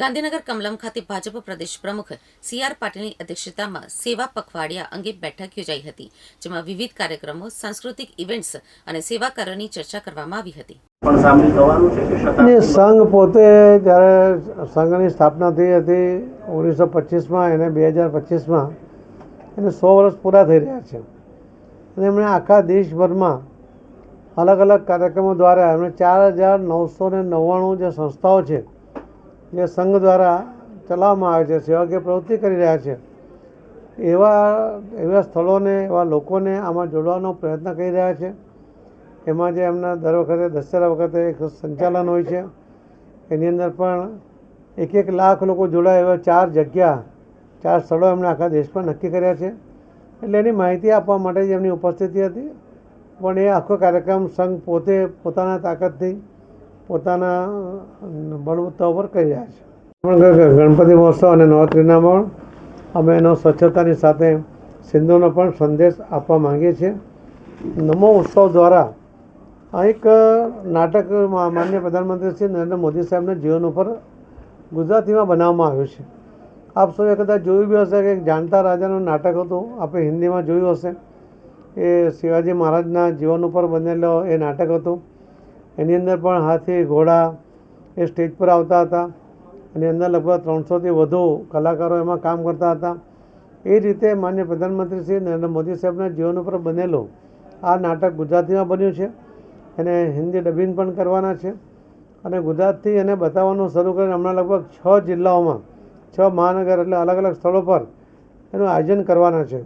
ગાંધીનગર કમલમ ખાતે ભાજપ પ્રદેશ પ્રમુખ સી.આર. પાટીલની અધ્યક્ષતામાં સેવા પખવાડિયા અંગે બેઠક યોજાઈ હતી, જેમાં વિવિધ કાર્યક્રમો, સાંસ્કૃતિક ઇવેન્ટ્સ અને સેવા કાર્યોની ચર્ચા કરવામાં આવી હતી. સંઘ પોતે જ્યારે સંઘની સ્થાપના થઈ હતી 1925માં અને 2025માં એને 100 વર્ષ પૂરા થઈ રહ્યા છે અને એમણે આખા દેશભરમાં અલગ અલગ કાર્યક્રમો દ્વારા એમણે 4,999 જે સંસ્થાઓ છે જે સંઘ દ્વારા ચલાવવામાં આવે છે, સેવાકીય પ્રવૃત્તિ કરી રહ્યા છે, એવા સ્થળોને, એવા લોકોને આમાં જોડવાનો પ્રયત્ન કરી રહ્યા છે. એમાં જે એમના દર વખતે દસરા વખતે એક સંચાલન હોય છે, એની અંદર પણ 1 લાખ લોકો જોડાય એવા 4 જગ્યા, 4 સ્થળો એમણે આખા દેશમાં નક્કી કર્યા છે. એટલે એની માહિતી આપવા માટે જ એમની ઉપસ્થિતિ હતી. પણ એ આખો કાર્યક્રમ સંઘ પોતે પોતાના તાકાતથી, પોતાના બળવત્તા ઉપર કરી રહ્યા છે. ગણપતિ મહોત્સવ અને નવરાત્રિના પણ અમે એનો સ્વચ્છતાની સાથે સિંધુનો પણ સંદેશ આપવા માંગીએ છીએ. નમો ઉત્સવ દ્વારા આ એક નાટક માનનીય પ્રધાનમંત્રી શ્રી નરેન્દ્ર મોદી સાહેબના જીવન ઉપર ગુજરાતીમાં બનાવવામાં આવ્યું છે. આપ સૌએ કદાચ જોયું બી હશે કે એક જાણતા રાજાનું નાટક હતું, આપણે હિન્દીમાં જોયું હશે. એ શિવાજી મહારાજના જીવન ઉપર બનેલો એ નાટક હતું. એની અંદર પણ હાથી, ઘોડા એ સ્ટેજ પર આવતા હતા. એની અંદર લગભગ 300થી વધુ કલાકારો એમાં કામ કરતા હતા. એ રીતે માનનીય પ્રધાનમંત્રી શ્રી નરેન્દ્ર મોદી સાહેબના જીવન ઉપર બનેલું આ નાટક ગુજરાતીમાં બન્યું છે. એને હિન્દી ડબિંગ પણ કરવાના છે અને ગુજરાતથી એને બતાવવાનું શરૂ કરીને હમણાં લગભગ 6 જિલ્લાઓમાં, 6 મહાનગર એટલે અલગ અલગ સ્થળો પર એનું આયોજન કરવાના છે.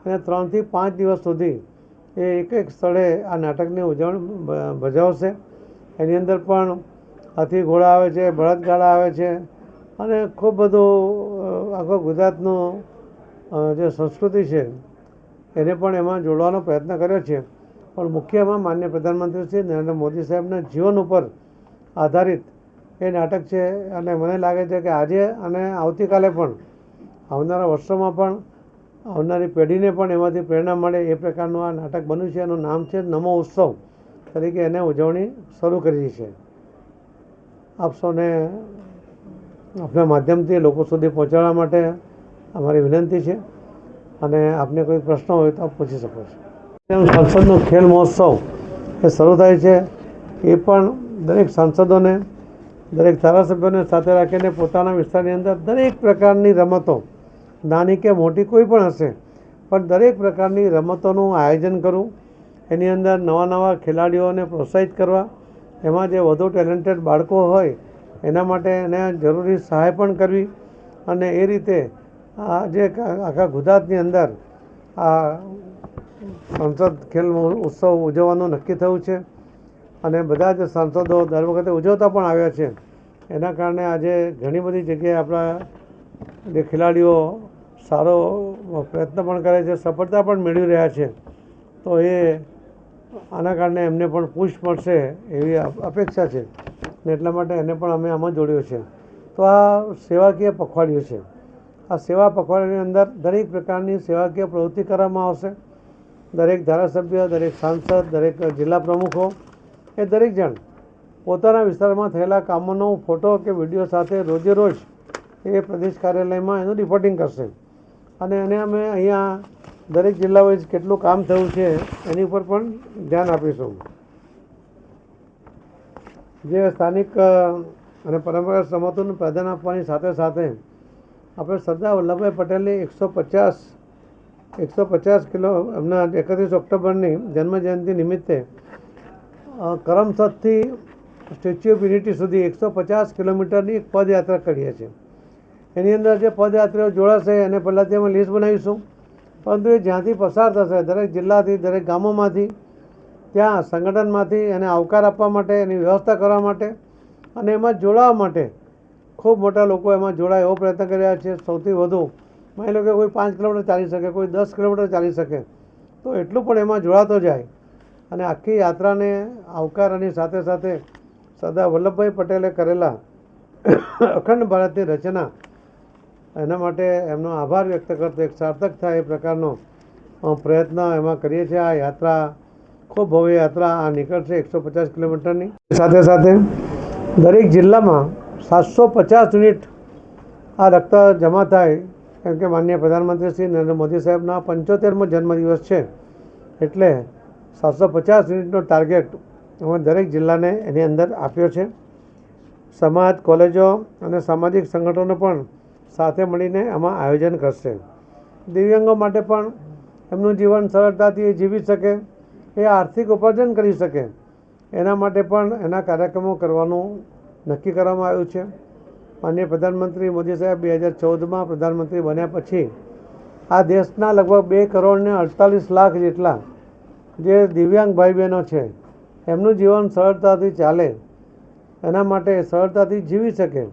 અને 3 થી 5 દિવસ સુધી એ એક સ્થળે આ નાટકની ઉજવણી ભજવશે. એની અંદર પણ હાથી, ઘોડા આવે છે, બળદગાડા આવે છે અને ખૂબ બધું આખો ગુજરાતનું જે સંસ્કૃતિ છે એને પણ એમાં જોડવાનો પ્રયત્ન કર્યો છે. પણ મુખ્યમાં માનનીય પ્રધાનમંત્રી શ્રી નરેન્દ્ર મોદી સાહેબના જીવન ઉપર આધારિત એ નાટક છે. અને મને લાગે છે કે આજે અને આવતીકાલે પણ, આવનારા વર્ષોમાં પણ, આવનારી પેઢીને પણ એમાંથી પ્રેરણા મળે એ પ્રકારનું આ નાટક બન્યું છે. એનું નામ છે નમો ઉત્સવ તરીકે એને ઉજવણી શરૂ કરી છે. આપ સૌને આપના માધ્યમથી લોકો સુધી પહોંચાડવા માટે અમારી વિનંતી છે અને આપને કોઈ પ્રશ્ન હોય તો આપ પૂછી શકો છો. સંસદનો ખેલ મહોત્સવ એ શરૂ થાય છે. એ પણ દરેક સાંસદોને, દરેક ધારાસભ્યોને સાથે રાખીને પોતાના વિસ્તારની અંદર દરેક પ્રકારની રમતો, નાની કે મોટી કોઈ પણ હશે, પણ દરેક પ્રકારની રમતોનું આયોજન કરવું, એની અંદર નવા ખેલાડીઓને પ્રોત્સાહિત કરવા, એમાં જે વધુ ટેલેન્ટેડ બાળકો હોય એના માટે એને જરૂરી સહાય પણ કરવી. અને એ રીતે આ જે આખા ગુજરાતની અંદર આ સંસદ ખેલ ઉત્સવ ઉજવવાનું નક્કી થયું છે અને બધા જ સાંસદો દર વખતે ઉજવતા પણ આવ્યા છે. એના કારણે આજે ઘણી બધી જગ્યાએ આપણા જે ખેલાડીઓ સારો પ્રયત્ન પણ કરે છે, સફળતા પણ મેળવી રહ્યા છે. તો એ આના કારણે એમને પણ પુશ મળશે એવી અપેક્ષા છે ને એટલા માટે એને પણ અમે આમાં જોડ્યો છે. તો આ સેવાકીય પખવાડિયું છે. આ સેવા પખવાડિયાની અંદર દરેક પ્રકારની સેવાકીય પ્રવૃત્તિ કરવામાં આવશે. દરેક ધારાસભ્ય, દરેક સાંસદ, દરેક જિલ્લા પ્રમુખો એ દરેક જણ પોતાના વિસ્તારમાં થયેલા કામોનો ફોટો કે વિડીયો સાથે રોજે રોજ એ પ્રદેશ કાર્યાલયમાં એનું રિપોર્ટિંગ કરશે. અને એને અમે અહીંયા દરેક જિલ્લા વાઇઝ કેટલું કામ થયું છે એની ઉપર પણ ધ્યાન આપીશું. જે સ્થાનિક અને પરંપરાગત રમતોનું પ્રાધાન્ય આપવાની સાથે સાથે આપણે સરદાર વલ્લભભાઈ પટેલની 150 કિલો એમના 31 ઓક્ટોબરની જન્મજયંતિ નિમિત્તે કરમસદથી સ્ટેચ્યુ ઓફ યુનિટી સુધી 150 કિલોમીટરની એક પદયાત્રા કરીએ છીએ. એની અંદર જે પદયાત્રીઓ જોડાશે એને પહેલાંથી અમે લિસ્ટ બનાવીશું, પરંતુ એ જ્યાંથી પસાર થશે દરેક જિલ્લાથી, દરેક ગામોમાંથી, ત્યાં સંગઠનમાંથી એને આવકાર આપવા માટે, એની વ્યવસ્થા કરવા માટે અને એમાં જોડાવા માટે ખૂબ મોટા લોકો એમાં જોડાય એવો પ્રયત્ન કરી રહ્યા છે. સૌથી વધુ માની લો કે કોઈ 5 કિલોમીટર ચાલી શકે, કોઈ 10 કિલોમીટર ચાલી શકે, તો એટલું પણ એમાં જોડાતો જાય અને આખી યાત્રાને આવકારની સાથે સાથે સરદાર વલ્લભભાઈ પટેલે કરેલા અખંડ ભારતની રચના, એના માટે એમનો આભાર વ્યક્ત કરતો એક સાર્થક થાય એ પ્રકારનો પ્રયત્ન એમાં કરીએ છીએ. આ યાત્રા ખૂબ ભવ્ય યાત્રા આ નીકળશે 150 કિલોમીટરની. સાથે સાથે દરેક જિલ્લામાં 750 યુનિટ આ રક્ત જમા થાય, કેમ કે માનનીય પ્રધાનમંત્રી શ્રી નરેન્દ્ર મોદી સાહેબના 75મો જન્મદિવસ છે, એટલે 750 યુનિટનો ટાર્ગેટ અમે દરેક જિલ્લાને એની અંદર આપ્યો છે. સમાજ, કોલેજો અને સામાજિક સંગઠનો પણ સાથે મળીને આમાં આયોજન કરશે. દિવ્યાંગો માટે પણ એમનું જીવન સરળતાથી જીવી શકે, એ આર્થિક ઉપાર્જન કરી શકે, એના માટે પણ એના કાર્યક્રમો કરવાનું નક્કી કરવામાં આવ્યું છે. માનનીય પ્રધાનમંત્રી મોદી સાહેબ 2014માં પ્રધાનમંત્રી બન્યા પછી આ દેશના લગભગ 2,48,00,000 જેટલા જે દિવ્યાંગ ભાઈ બહેનો છે એમનું જીવન સરળતાથી ચાલે, એના માટે સરળતાથી જીવી શકે,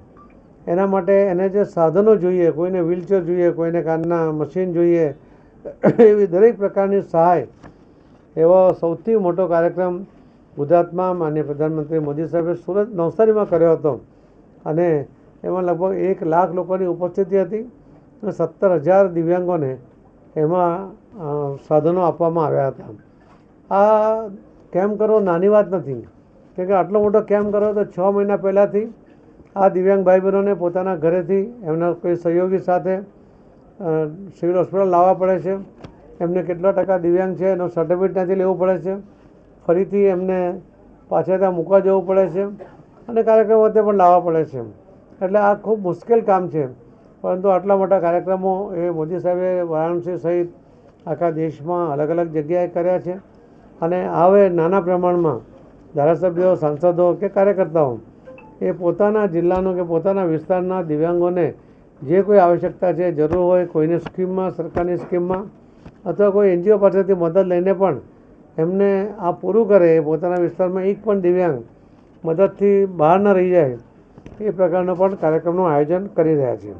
એના માટે એને જે સાધનો જોઈએ, કોઈને વ્હીલચેર જોઈએ, કોઈને કાનના મશીન જોઈએ, એવી દરેક પ્રકારની સહાય, એવો સૌથી મોટો કાર્યક્રમ ગુજરાતમાં માનનીય પ્રધાનમંત્રી મોદી સાહેબે સુરત નવસારીમાં કર્યો હતો અને એમાં લગભગ 1 લાખ લોકોની ઉપસ્થિતિ હતી અને 17,000 દિવ્યાંગોને એમાં સાધનો આપવામાં આવ્યા હતા. આ કેમ્પ કરવો નાની વાત નથી, કેમ કે આટલો મોટો કેમ્પ કરવો તો 6 મહિના પહેલાંથી આ દિવ્યાંગ ભાઈ બહેનોને પોતાના ઘરેથી એમના કોઈ સહયોગી સાથે સિવિલ હોસ્પિટલ લાવવા પડે છે. એમને કેટલા ટકા દિવ્યાંગ છે એનો સર્ટિફિકેટ ત્યાંથી લેવું પડે છે, ફરીથી એમને પાછા ત્યાં મૂકવા જવું પડે છે અને કાર્યક્રમ વખતે પણ લાવવા પડે છે. એટલે આ ખૂબ મુશ્કેલ કામ છે, પરંતુ આટલા મોટા કાર્યક્રમો એ મોદી સાહેબે વારાણસી સહિત આખા દેશમાં અલગ અલગ જગ્યાએ કર્યા છે અને હવે નાના પ્રમાણમાં ધારાસભ્યો, સાંસદો કે કાર્યકર્તાઓ એ પોતાના જિલ્લાનો કે પોતાના વિસ્તારના દિવ્યાંગોને જે કોઈ આવશ્યકતા છે, જરૂર હોય, કોઈને સ્કીમમાં, સરકારની સ્કીમમાં અથવા કોઈ NGO પાસેથી મદદ લઈને પણ એમને આ પૂરું કરે, પોતાના વિસ્તારમાં એક પણ દિવ્યાંગ મદદથી બહાર ન રહી જાય, એ પ્રકારનો પણ કાર્યક્રમનું આયોજન કરી રહ્યા છીએ.